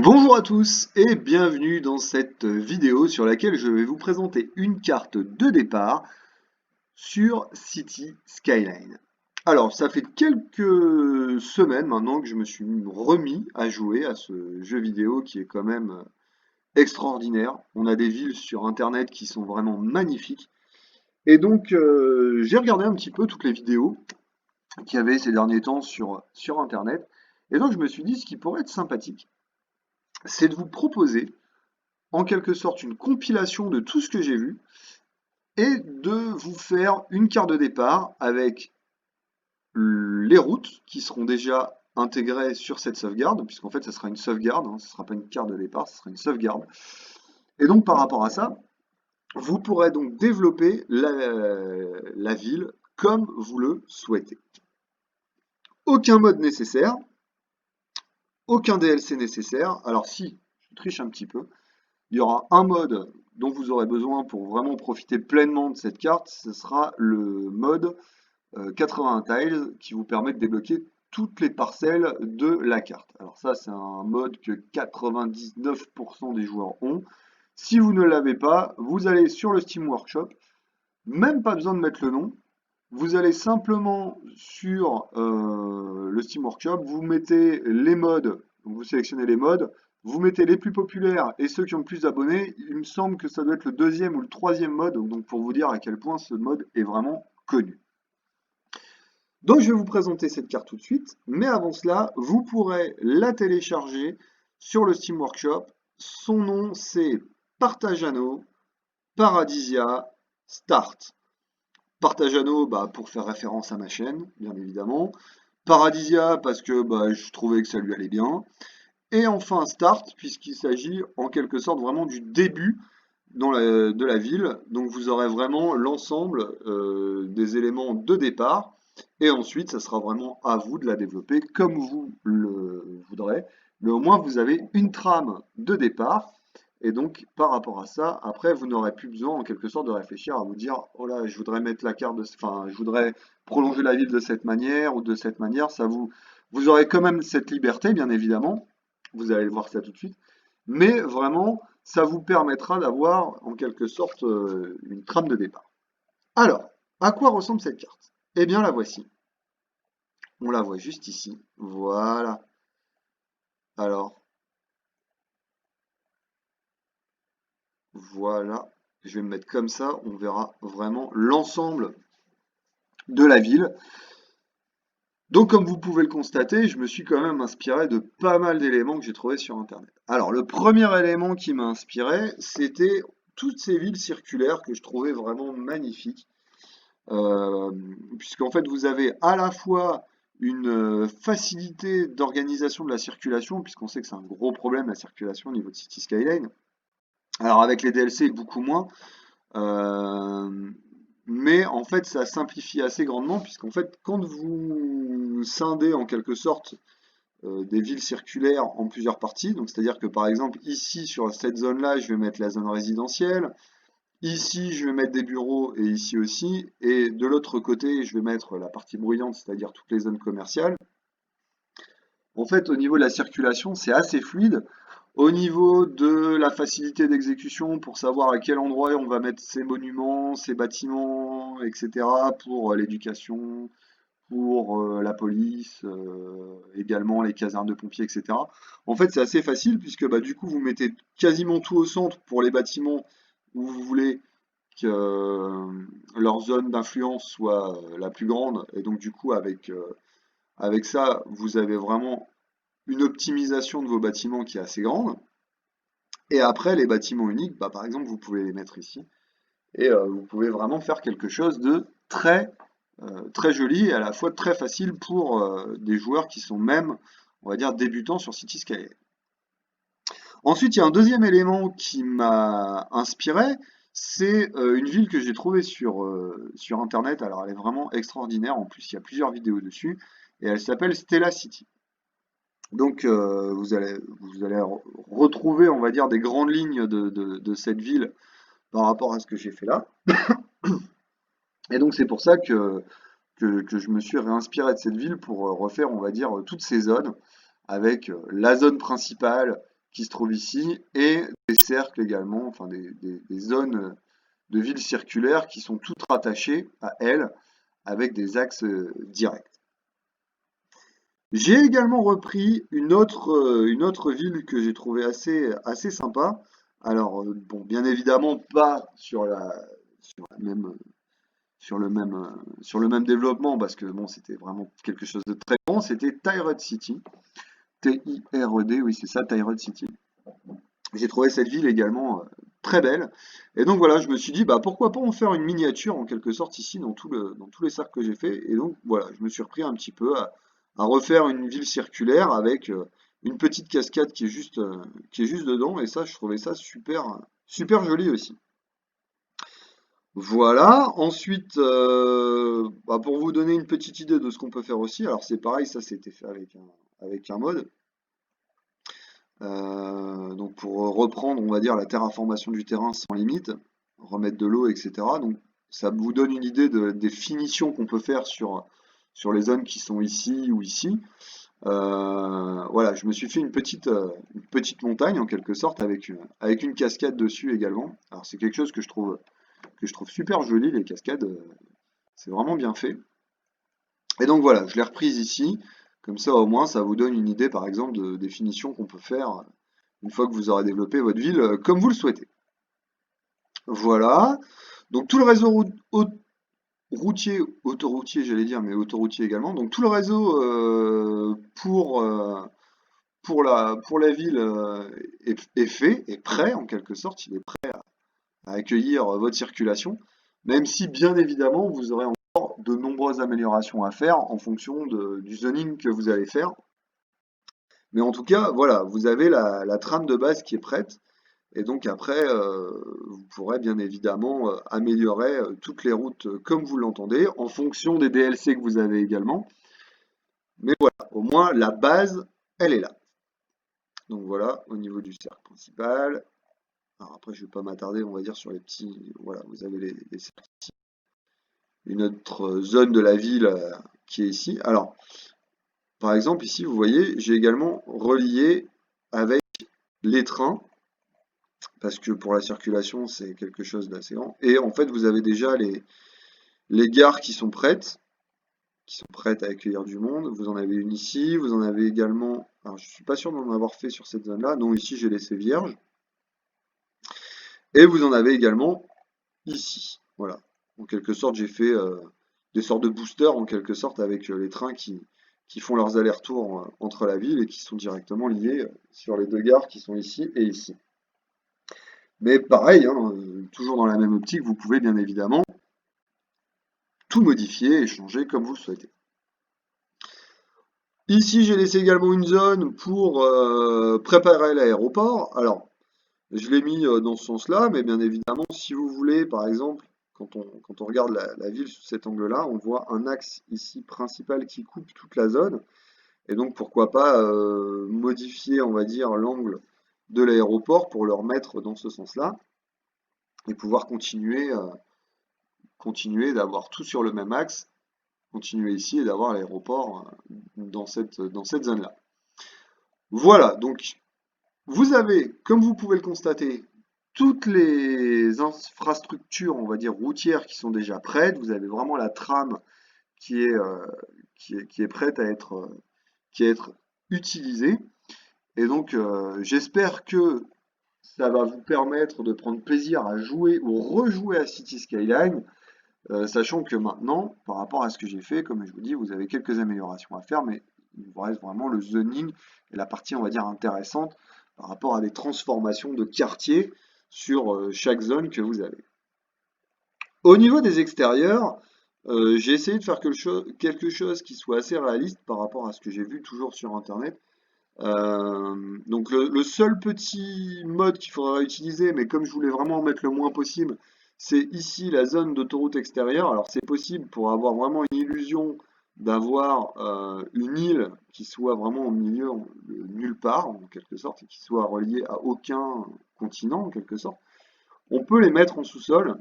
Bonjour à tous et bienvenue dans cette vidéo sur laquelle je vais vous présenter une carte de départ sur City Skyline. Alors, ça fait quelques semaines maintenant que je me suis remis à jouer à ce jeu vidéo qui est quand même extraordinaire. On a des villes sur Internet qui sont vraiment magnifiques. Et donc, j'ai regardé un petit peu toutes les vidéos qu'il y avait ces derniers temps sur Internet. Et donc, je me suis dit, ce qui pourrait être sympathique, c'est de vous proposer en quelque sorte une compilation de tout ce que j'ai vu et de vous faire une carte de départ avec les routes qui seront déjà intégrées sur cette sauvegarde, puisqu'en fait ça sera une sauvegarde, hein, ce ne sera pas une carte de départ, ce sera une sauvegarde. Et donc par rapport à ça, vous pourrez donc développer la ville comme vous le souhaitez. Aucun mode nécessaire, aucun DLC nécessaire. Alors si, je triche un petit peu, il y aura un mode dont vous aurez besoin pour vraiment profiter pleinement de cette carte, ce sera le mode 80 tiles qui vous permet de débloquer toutes les parcelles de la carte. Alors ça, c'est un mode que 99% des joueurs ont. Si vous ne l'avez pas, vous allez sur le Steam Workshop, même pas besoin de mettre le nom, vous allez simplement sur le Steam Workshop, vous mettez les modes, donc vous sélectionnez les modes, vous mettez les plus populaires et ceux qui ont le plus d'abonnés. Il me semble que ça doit être le deuxième ou le troisième mode, donc pour vous dire à quel point ce mode est vraiment connu. Donc je vais vous présenter cette carte tout de suite, mais avant cela, vous pourrez la télécharger sur le Steam Workshop. Son nom c'est Partagiano Paradisia Start. Partagiano, pour faire référence à ma chaîne, bien évidemment. Paradisia, parce que je trouvais que ça lui allait bien. Et enfin Start, puisqu'il s'agit en quelque sorte vraiment du début de la ville. Donc vous aurez vraiment l'ensemble des éléments de départ. Et ensuite, ça sera vraiment à vous de la développer comme vous le voudrez. Mais au moins, vous avez une trame de départ. Et donc, par rapport à ça, après, vous n'aurez plus besoin, en quelque sorte, de réfléchir à vous dire, oh là, je voudrais mettre la carte enfin, je voudrais prolonger la ville de cette manière ou de cette manière. Vous aurez quand même cette liberté, bien évidemment. Vous allez voir ça tout de suite. Mais vraiment, ça vous permettra d'avoir, en quelque sorte, une trame de départ. Alors, à quoi ressemble cette carte? Eh bien, la voici. On la voit juste ici. Voilà. Alors, voilà. Je vais me mettre comme ça. On verra vraiment l'ensemble de la ville. Donc, comme vous pouvez le constater, je me suis quand même inspiré de pas mal d'éléments que j'ai trouvés sur Internet. Alors, le premier élément qui m'a inspiré, c'était toutes ces villes circulaires que je trouvais vraiment magnifiques. Euh, Puisqu'en fait, vous avez à la fois une facilité d'organisation de la circulation, puisqu'on sait que c'est un gros problème la circulation au niveau de City Skyline. Alors avec les DLC, beaucoup moins. Euh, mais en fait, ça simplifie assez grandement, puisqu'en fait, quand vous scindez en quelque sorte des villes circulaires en plusieurs parties, donc c'est-à-dire que par exemple, ici, sur cette zone-là, je vais mettre la zone résidentielle, ici, je vais mettre des bureaux et ici aussi, et de l'autre côté, je vais mettre la partie bruyante, c'est-à-dire toutes les zones commerciales. En fait, au niveau de la circulation, c'est assez fluide. Au niveau de la facilité d'exécution, pour savoir à quel endroit on va mettre ces monuments, ces bâtiments, etc., pour l'éducation, pour la police, également les casernes de pompiers, etc. En fait, c'est assez facile puisque du coup, vous mettez quasiment tout au centre pour les bâtiments où vous voulez que leur zone d'influence soit la plus grande. Et donc, du coup, avec ça, vous avez vraiment une optimisation de vos bâtiments qui est assez grande. Et après, les bâtiments uniques, par exemple, vous pouvez les mettre ici. Et vous pouvez vraiment faire quelque chose de très joli et à la fois très facile pour des joueurs qui sont même, on va dire, débutants sur City Skyline. Ensuite, il y a un deuxième élément qui m'a inspiré, c'est une ville que j'ai trouvée sur Internet. Alors, elle est vraiment extraordinaire. En plus, il y a plusieurs vidéos dessus. Et elle s'appelle Stella City. Donc, vous allez retrouver, on va dire, des grandes lignes de cette ville par rapport à ce que j'ai fait là. Et donc, c'est pour ça que je me suis réinspiré de cette ville pour refaire, on va dire, toutes ces zones, avec la zone principale qui se trouvent ici, et des cercles également, enfin des zones de villes circulaires qui sont toutes rattachées à elles avec des axes directs. J'ai également repris une autre ville que j'ai trouvée assez sympa. Alors, bon, bien évidemment, pas sur la même, sur le même développement, parce que bon, c'était vraiment quelque chose de très grand. C'était Tyrod City. T-I-R-E-D, oui, c'est ça, Tyrod City. J'ai trouvé cette ville également très belle. Et donc voilà, je me suis dit, bah pourquoi pas en faire une miniature en quelque sorte ici dans tous les cercles que j'ai fait. Et donc voilà, je me suis repris un petit peu à refaire une ville circulaire avec une petite cascade qui est juste dedans. Et ça, je trouvais ça super joli aussi. Voilà, ensuite, bah, pour vous donner une petite idée de ce qu'on peut faire aussi, alors c'est pareil, ça c'était fait avec un mode. Donc pour reprendre, on va dire, la terraformation du terrain sans limite, remettre de l'eau, etc. Donc ça vous donne une idée des finitions qu'on peut faire sur les zones qui sont ici ou ici. Voilà, je me suis fait une petite montagne en quelque sorte avec une cascade dessus également. Alors c'est quelque chose que je trouve super joli, les cascades, c'est vraiment bien fait. Et donc voilà, je l'ai reprise ici, comme ça au moins ça vous donne une idée par exemple de définition qu'on peut faire une fois que vous aurez développé votre ville comme vous le souhaitez. Voilà, donc tout le réseau routier, autoroutier j'allais dire, mais autoroutier également, donc tout le réseau pour la ville est fait, est prêt en quelque sorte, il est prêt à accueillir votre circulation, même si bien évidemment vous aurez encore de nombreuses améliorations à faire en fonction du zoning que vous allez faire. Mais en tout cas, voilà, vous avez la trame de base qui est prête. Et donc après, vous pourrez bien évidemment améliorer toutes les routes comme vous l'entendez, en fonction des DLC que vous avez également. Mais voilà, au moins la base, elle est là. Donc voilà, au niveau du cercle principal. Alors après, je ne vais pas m'attarder, on va dire, sur les petits. Voilà, vous avez les cercles ici. Une autre zone de la ville qui est ici. Alors, par exemple, ici, vous voyez, j'ai également relié avec les trains, parce que pour la circulation, c'est quelque chose d'assez grand. Et en fait, vous avez déjà les gares qui sont prêtes à accueillir du monde. Vous en avez une ici, vous en avez également. Alors, je ne suis pas sûr d'en avoir fait sur cette zone-là, donc ici, j'ai laissé vierge. Et vous en avez également ici. Voilà. En quelque sorte, j'ai fait des sortes de boosters, en quelque sorte, avec les trains qui font leurs allers-retours entre la ville et qui sont directement liés sur les deux gares qui sont ici et ici. Mais pareil, hein, toujours dans la même optique, vous pouvez bien évidemment tout modifier et changer comme vous le souhaitez. Ici, j'ai laissé également une zone pour préparer l'aéroport. Alors, je l'ai mis dans ce sens-là, mais bien évidemment, si vous voulez, par exemple, quand on regarde la ville sous cet angle-là, on voit un axe ici principal qui coupe toute la zone. Et donc, pourquoi pas modifier, on va dire, l'angle de l'aéroport pour le remettre dans ce sens-là et pouvoir continuer d'avoir tout sur le même axe, continuer ici et d'avoir l'aéroport dans cette zone-là. Voilà, donc vous avez, comme vous pouvez le constater, toutes les infrastructures, on va dire, routières qui sont déjà prêtes. Vous avez vraiment la trame qui est, qui est prête à être utilisée. Et donc, j'espère que ça va vous permettre de prendre plaisir à jouer ou rejouer à City Skyline, sachant que maintenant, par rapport à ce que j'ai fait, comme je vous dis, vous avez quelques améliorations à faire, mais il vous reste vraiment le zoning et la partie, on va dire, intéressante par rapport à des transformations de quartiers sur chaque zone que vous avez. Au niveau des extérieurs, j'ai essayé de faire quelque chose qui soit assez réaliste par rapport à ce que j'ai vu toujours sur Internet. Donc le seul petit mode qu'il faudra utiliser, mais comme je voulais vraiment en mettre le moins possible, c'est ici la zone d'autoroute extérieure. Alors c'est possible pour avoir vraiment une illusion d'avoir une île qui soit vraiment au milieu de nulle part, en quelque sorte, et qui soit reliée à aucun continent, en quelque sorte. On peut les mettre en sous-sol,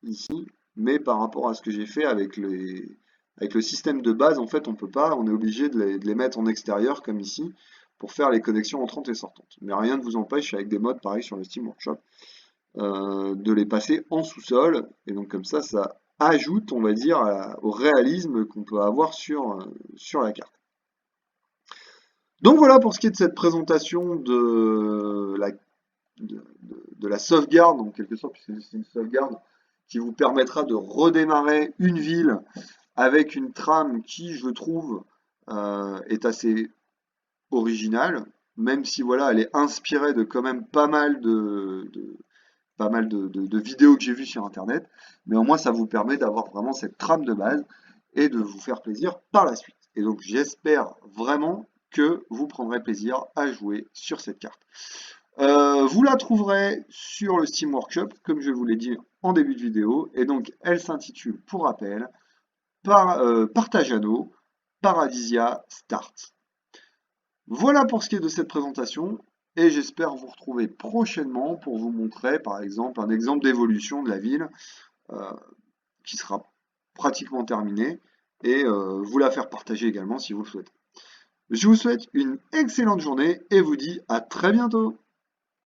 ici, mais par rapport à ce que j'ai fait avec le système de base, en fait, on peut pas, on est obligé de les mettre en extérieur, comme ici, pour faire les connexions entrantes et sortantes. Mais rien ne vous empêche, avec des modes pareil sur le Steam Workshop, de les passer en sous-sol. Et donc comme ça ajoute, on va dire, au réalisme qu'on peut avoir sur la carte. Donc voilà pour ce qui est de cette présentation de la sauvegarde, en quelque sorte, puisque c'est une sauvegarde qui vous permettra de redémarrer une ville avec une trame qui, je trouve, est assez originale, même si voilà, elle est inspirée de quand même pas mal de vidéos que j'ai vues sur Internet, mais au moins ça vous permet d'avoir vraiment cette trame de base et de vous faire plaisir par la suite. Et donc j'espère vraiment que vous prendrez plaisir à jouer sur cette carte. Vous la trouverez sur le Steam Workshop, comme je vous l'ai dit en début de vidéo, et donc elle s'intitule, pour rappel, Partage Anneau, Paradisia Start. Voilà pour ce qui est de cette présentation, et j'espère vous retrouver prochainement pour vous montrer par exemple un exemple d'évolution de la ville euh, qui sera pratiquement terminée, et vous la faire partager également si vous le souhaitez. Je vous souhaite une excellente journée et vous dis à très bientôt.